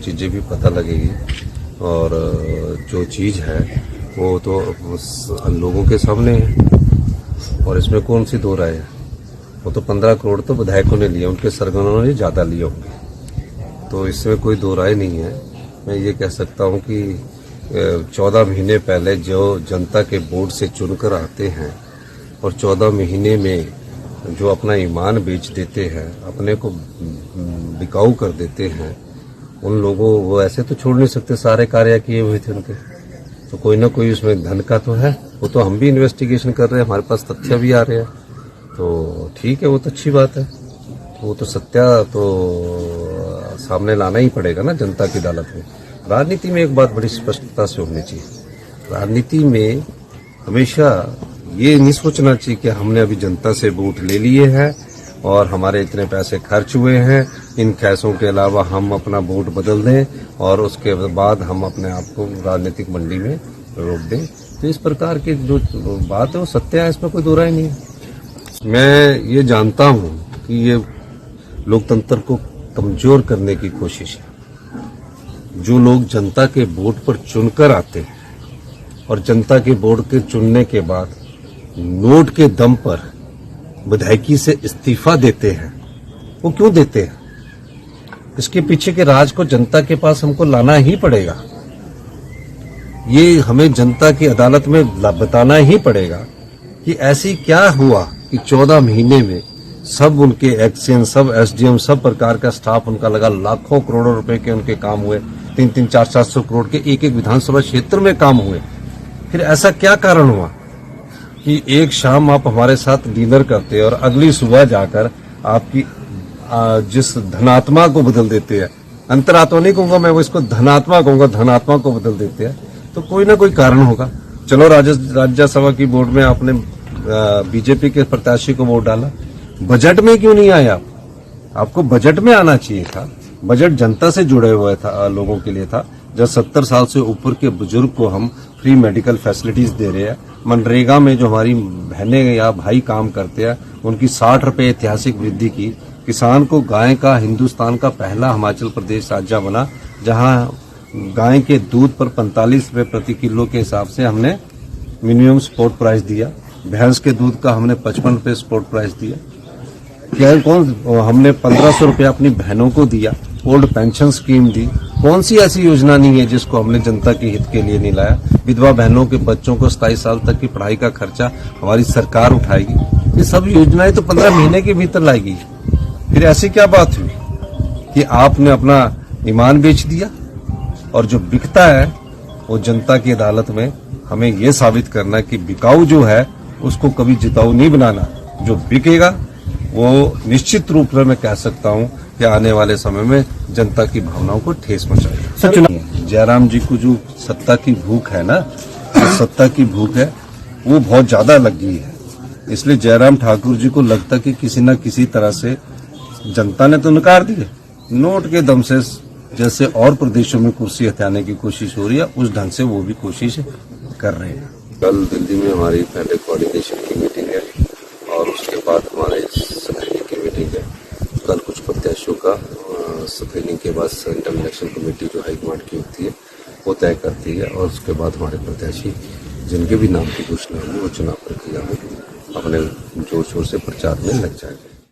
चीज़ें भी पता लगेगी और जो चीज़ है वो तो लोगों के सामने है और इसमें कौन सी दो राय है। वो तो 15 करोड़ तो विधायकों ने लिए, उनके सरगनों ने ज़्यादा लिए होंगे, तो इसमें कोई दो राय नहीं है। मैं ये कह सकता हूँ कि 14 महीने पहले जो जनता के वोट से चुनकर आते हैं और 14 महीने में जो अपना ईमान बेच देते हैं, अपने को बिकाऊ कर देते हैं, उन लोगों वो ऐसे तो छोड़ नहीं सकते। सारे कार्य किए हुए थे उनके, तो कोई ना कोई उसमें धन का तो है। वो तो हम भी इन्वेस्टिगेशन कर रहे हैं, हमारे पास तथ्य भी आ रहे हैं, तो ठीक है, वो तो अच्छी बात है। वो तो सत्य तो सामने लाना ही पड़ेगा ना जनता की अदालत में। राजनीति में एक बात बड़ी स्पष्टता से होनी चाहिए, राजनीति में हमेशा ये नहीं सोचना चाहिए कि हमने अभी जनता से वोट ले लिए हैं और हमारे इतने पैसे खर्च हुए हैं, इन पैसों के अलावा हम अपना वोट बदल दें और उसके बाद हम अपने आप को राजनीतिक मंडी में रोक दें। तो इस प्रकार की जो बात है वो सत्य है, इसमें कोई दो राय नहीं है। मैं ये जानता हूं कि ये लोकतंत्र को कमजोर करने की कोशिश है। जो लोग जनता के वोट पर चुनकर आते हैं और जनता के वोट के चुनने के बाद नोट के दम पर विधायकी से इस्तीफा देते हैं, वो क्यों देते हैं? इसके पीछे के राज को जनता के पास हमको लाना ही पड़ेगा। ये हमें जनता की अदालत में बताना ही पड़ेगा कि ऐसी क्या हुआ कि 14 महीने में सब उनके एक्शन, सब एसडीएम, सब प्रकार का स्टाफ उनका लगा, लाखों करोड़ों रुपए के उनके काम हुए, 300, 400 करोड़ के एक एक विधानसभा क्षेत्र में काम हुए। फिर ऐसा क्या कारण हुआ कि एक शाम आप हमारे साथ डिनर करते हैं और अगली सुबह जाकर आपकी जिस धनात्मा को बदल देते हैं, अंतरात्मा नहीं कहूंगा मैं, वो इसको धनात्मा कहूंगा, धनात्मा को बदल देते हैं, तो कोई ना कोई कारण होगा। चलो राज्यसभा की वोट में आपने बीजेपी के प्रत्याशी को वोट डाला, बजट में क्यों नहीं आया? आपको बजट में आना चाहिए था। बजट जनता से जुड़े हुए था, लोगों के लिए था। जब 70 साल से ऊपर के बुजुर्ग को हम फ्री मेडिकल फैसिलिटीज दे रहे हैं, मनरेगा में जो हमारी बहनें या भाई काम करते हैं उनकी 60 रुपए ऐतिहासिक वृद्धि की, किसान को गाय का हिंदुस्तान का पहला हिमाचल प्रदेश राज्य बना, जहां गाय के दूध पर 45 रुपए प्रति किलो के हिसाब से हमने मिनिमम सपोर्ट प्राइस दिया, भैंस के दूध का हमने 55 रुपए सपोर्ट प्राइस दिया। हमने 1500 रुपया अपनी बहनों को दिया, ओल्ड पेंशन स्कीम दी। कौन सी ऐसी योजना नहीं है जिसको हमने जनता के हित के लिए नहीं लाया? विधवा बहनों के बच्चों को 27 साल तक की पढ़ाई का खर्चा हमारी सरकार उठाएगी। ये सब योजनाएं तो 15 महीने के भीतर लाएगी। फिर ऐसी क्या बात हुई कि आपने अपना ईमान बेच दिया? और जो बिकता है वो जनता की अदालत में हमें ये साबित करना है कि बिकाऊ जो है उसको कभी जिताऊ नहीं बनाना। जो बिकेगा वो निश्चित रूप से मैं कह सकता हूं कि आने वाले समय में जनता की भावनाओं को ठेस पहुंचाएगा। जयराम जी को जो सत्ता की भूख है ना, जो सत्ता की भूख है वो बहुत ज्यादा लग गई है। इसलिए जयराम ठाकुर जी को लगता कि किसी न किसी तरह से जनता ने तो नकार दिए, नोट के दम से जैसे और प्रदेशों में कुर्सी हथियाने की कोशिश हो रही है, उस ढंग से वो भी कोशिश कर रहे हैं। कल दिल्ली में हमारी पहले कोऑर्डिनेशन की मीटिंग है और उसके बाद हमारे स्क्रीनिंग की मीटिंग है। कल कुछ प्रत्याशियों का स्क्रीनिंग के बाद सेंट्रल इलेक्शन कमेटी जो हाईकमांड की होती है वो तय करती है और उसके बाद हमारे प्रत्याशी जिनके भी नाम की घोषणा होगी वो चुनाव प्रक्रिया में अपने जोर शोर से प्रचार में लग जाएंगे।